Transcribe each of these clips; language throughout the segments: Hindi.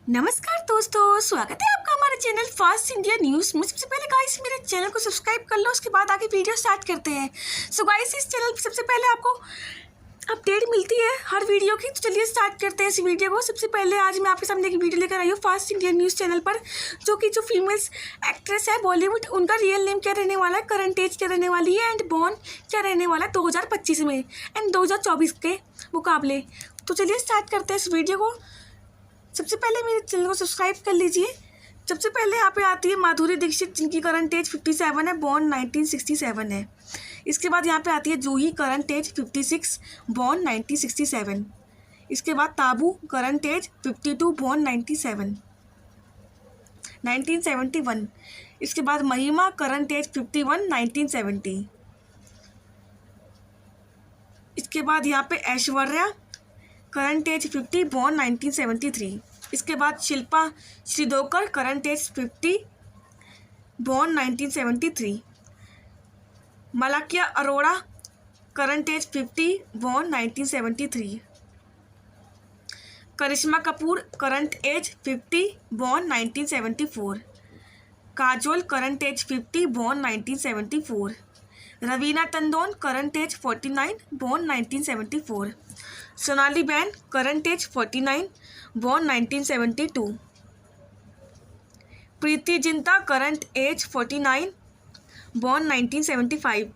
नमस्कार दोस्तों, स्वागत है आपका हमारे चैनल फास्ट इंडिया न्यूज़ में। सबसे पहले गाइस मेरे चैनल को सब्सक्राइब कर लो, उसके बाद आगे वीडियो स्टार्ट करते हैं। सो गाइस इस चैनल पर सबसे पहले आपको अपडेट मिलती है हर वीडियो की। तो चलिए स्टार्ट करते हैं इस वीडियो को। सबसे पहले आज मैं आपके सामने एक वीडियो लेकर आई हूँ फास्ट इंडिया न्यूज़ चैनल पर, जो फीमेल्स एक्ट्रेस है बॉलीवुड, उनका रियल नेम क्या रहने वाला है, करंट एज क्या रहने वाली है एंड बॉर्न क्या रहने वाला है 2025 में एंड 2024 के मुकाबले। तो चलिए स्टार्ट करते हैं इस वीडियो को। सबसे पहले मेरे चैनल को सब्सक्राइब कर लीजिए। सबसे पहले यहाँ पे आती है माधुरी दीक्षित, जिनकी करंट एज 57 है, बॉर्न 1967 है। इसके बाद यहाँ पे आती है जूही, करंट एज 56, बॉर्न 1967। इसके बाद ताबू, करंट एज 52, बॉर्न 1971। इसके बाद महिमा, करंट एज 51, 1970। इसके बाद यहाँ पे ऐश्वर्या, करंट एज 50, बॉर्न 1973। इसके बाद Shilpa Shirodkar, current age 50, born 1973। Malaika Arora, current age 50, born 1973। Karisma Kapoor, current age 50, born 1974। Kajol, current age 50, born 1974। Raveena Tandon, current age 49, born 1974। Sonali बेन, current age 49, born 1972। Preity Zinta, current age 49, born 1975।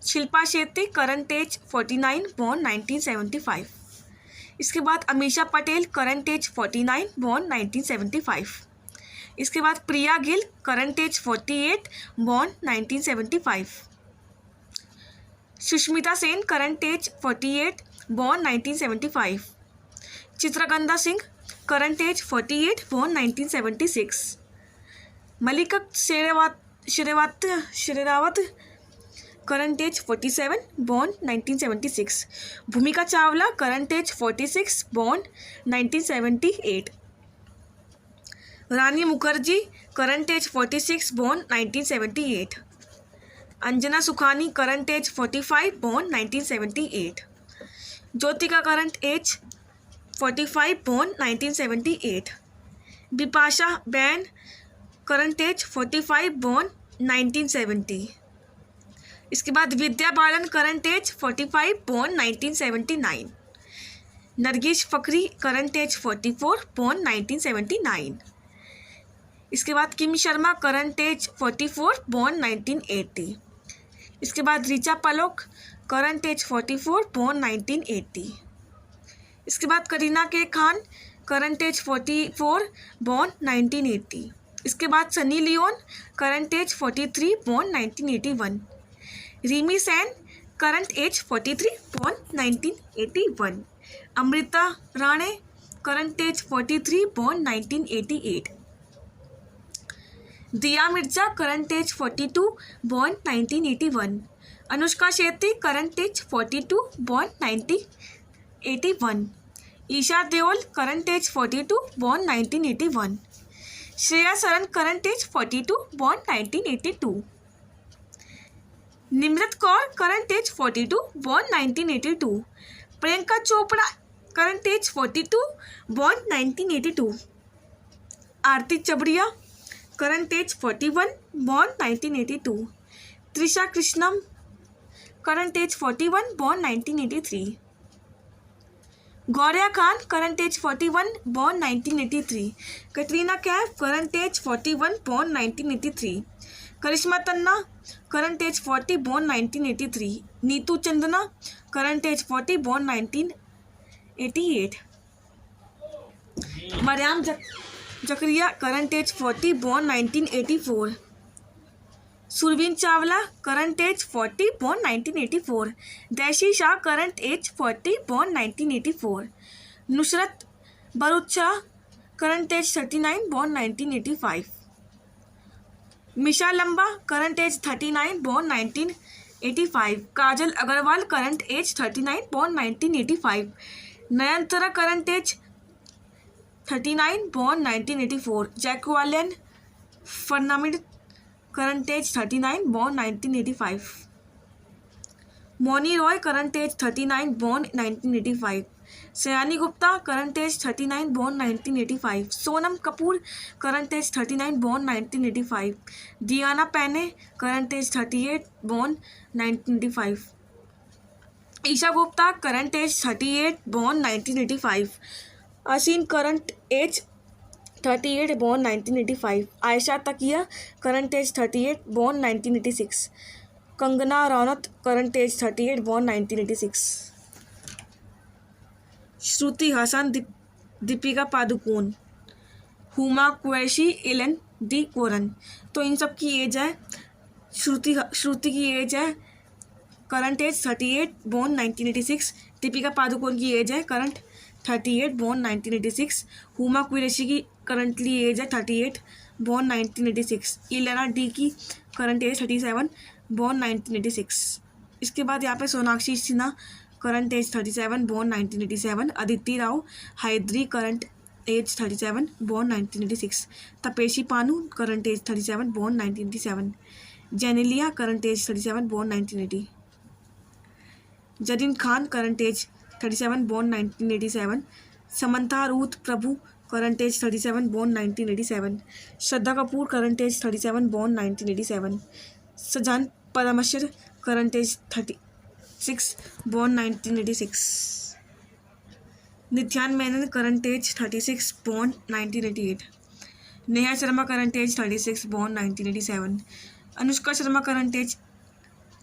Shilpa Shetty, current age 49, born 1975। इसके बाद Ameesha Patel, current age 49, born 1975। इसके बाद प्रिया Gill, current age 48, born 1975। Sushmita Sen, current age 48, born 1975। Chitrangada Singh, current age 48, born 1976। Mallika Sherawat, current age 47, born 1976। Bhumika Chawla, current age 46, born 1978। Rani Mukerji, current age 46, born 1978। Anjana Sukhani, current age 45, born 1978। Jyothika, current age 45, born 1978। Bipasha बैन, करंट एज 45, बॉर्न 1970। इसके बाद Vidya Balan, current age 45, born 1979। Nargis Fakhri, current age 44, born 1979। इसके बाद Kim Sharma, current age 44, born 1980। इसके बाद ऋचा पलोक, करंट एज 44, बॉर्न 1980। इसके बाद करीना के खान, करंट एज 44, बॉर्न 1980। इसके बाद Sunny Leone, current age 43, born 1981। Rimi Sen, current age 43, born 1981। Amrita Rane, current age 43, born 1988। Dia Mirza, current age 42, born 1981। Anushka Shetty, current age 42, born 1981। Esha Deol, current age 42, born 1981। Shriya Saran, current age 42, born 1982। Nimrat Kaur, current age 42, born 1982। Priyanka Chopra, current age 42, born 1982। Aarti Chabria, current age 41, born 1982। Trisha Krishnam, current age 41, born 1983। गौरिया Khan, current age 41, born 1983। Katrina Kaif, current age 41, born 1983। Karishma Tanna, current age 40, born 1983। Neetu Chandana, current age 40, born 1988। Mariam Zakaria, current age 40, born 1984। Surveen Chawla, current age 40, born 1984। Daisy Shah, current age 40, born 1984। Nushrat Bharucha, current age 39, born 1985। Misha Lamba, current age 39, born 1985। Kajal Aggarwal, current age 39, born 1985। Nayanthara, current age 39, born 1984। Jacqueline Fernandez, current age 39, born 1985। Mouni Roy, current age 39, born 1985। Sayani Gupta current age 39 born 1985। Sonam Kapoor current age 39 born 1985। Diana Penty current age 38 born 1985। Esha Gupta current age 38 born 1985। Asin current age 38 born 1985। Ayesha Takia current age 38 born 1986। Kangana Ranaut current age 38 born 1986। Shruti Haasan Deepika Padukone, Huma Qureshi, एलन डी कोरन। तो इन सब की एज है, श्रुति की एज है current age 38 born 1986। Deepika Padukone की एज है करंट 38 born 1986। हुमा कुरैशी की करंटली एज है 38 born 1986। इलेना डी की करंट एज 37 born 1986। इसके बाद यहाँ पे Sonakshi Sinha current age 37 born 1987। Aditi Rao Hydari current age 37 born 1986। Taapsee Pannu current age 37 born 1987। Genelia current age 37 born 1980। Zareen Khan current age 37 born 1987। Samantha Ruth Prabhu current age 37 born 1987। Shraddha Kapoor current age 37 born 1987। Sajan Parmeshwar current age 36 born 1986। Nithya Menon current age 36 born 1988। Neha Sharma current age 36 born 1987। Anushka Sharma current age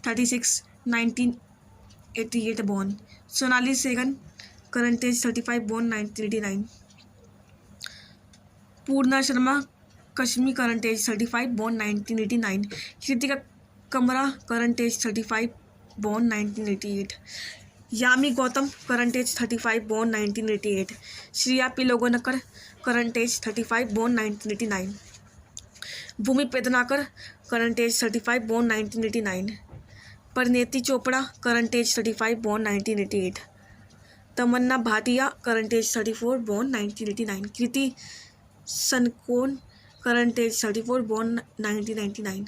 36 1988 born। Sonali Sehgal current age 35 born 1989। Poorna Sharma कश्मी current age 35 born 1989। Kritika Kamra current age 35 born 1988। Yami Gautam current age 35 born 1988। Shriya Pilgaonkar current age 35 born 1989। Bhumi Pednekar current age 35 born 1989। Parineeti Chopra current age 35 born 1988। Tamannaah Bhatia current age 34 born 1989। Kriti Sanon current age 34 born 1999।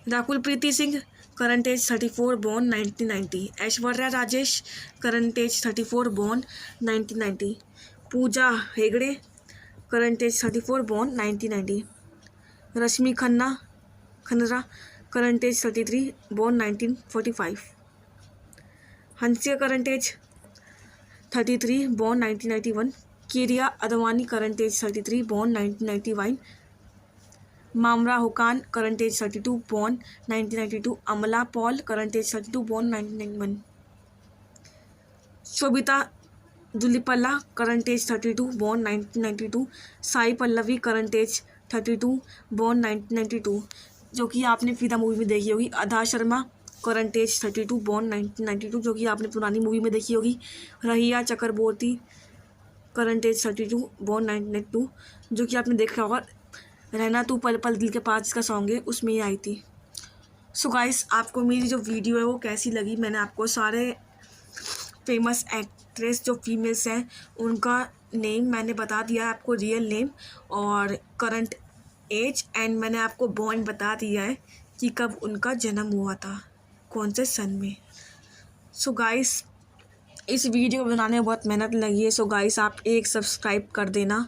Rakul Preeti Singh current age 34 born 1990। Aishwarya Rajesh current age 34 born 1990। Pooja Hegde current age 34 born 1990। Rashmi Khanna current age 33 born 1945। हंसिया current age 33 born 1991। Kiara Advani current age 33 born 1991। मामरा हुकान current age 32 born 1992। Amala Paul current age 32 born 1991। Sobhita Dhulipala current age 32 born 1992। Sai Pallavi current age 32 born 1992, जो कि आपने फिदा मूवी में देखी होगी। अधा शर्मा करंट एज 32 born 1992, जो कि आपने पुरानी मूवी में देखी होगी। रहिया चक्रबोर्ती करंट एज 32 born 1992, जो कि आपने देखा होगा। रहना तू पल पल दिल के पास, इसका सॉन्ग है, उसमें ही आई थी। सो गाइस, आपको मेरी जो वीडियो है वो कैसी लगी? मैंने आपको सारे फेमस एक्ट्रेस जो फीमेल्स हैं उनका नेम मैंने बता दिया, आपको रियल नेम और करंट एज, एंड मैंने आपको बॉर्न बता दिया है कि कब उनका जन्म हुआ था, कौन से सन में। सो गाइस, इस वीडियो को बनाने में बहुत मेहनत लगी है। सो गाइस, आप एक सब्सक्राइब कर देना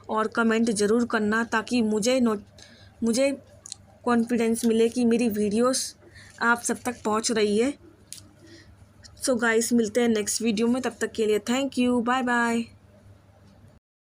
और कमेंट ज़रूर करना, ताकि मुझे कॉन्फिडेंस मिले कि मेरी वीडियोस आप सब तक पहुंच रही है। सो गाइस, मिलते हैं नेक्स्ट वीडियो में, तब तक के लिए थैंक यू, बाय बाय।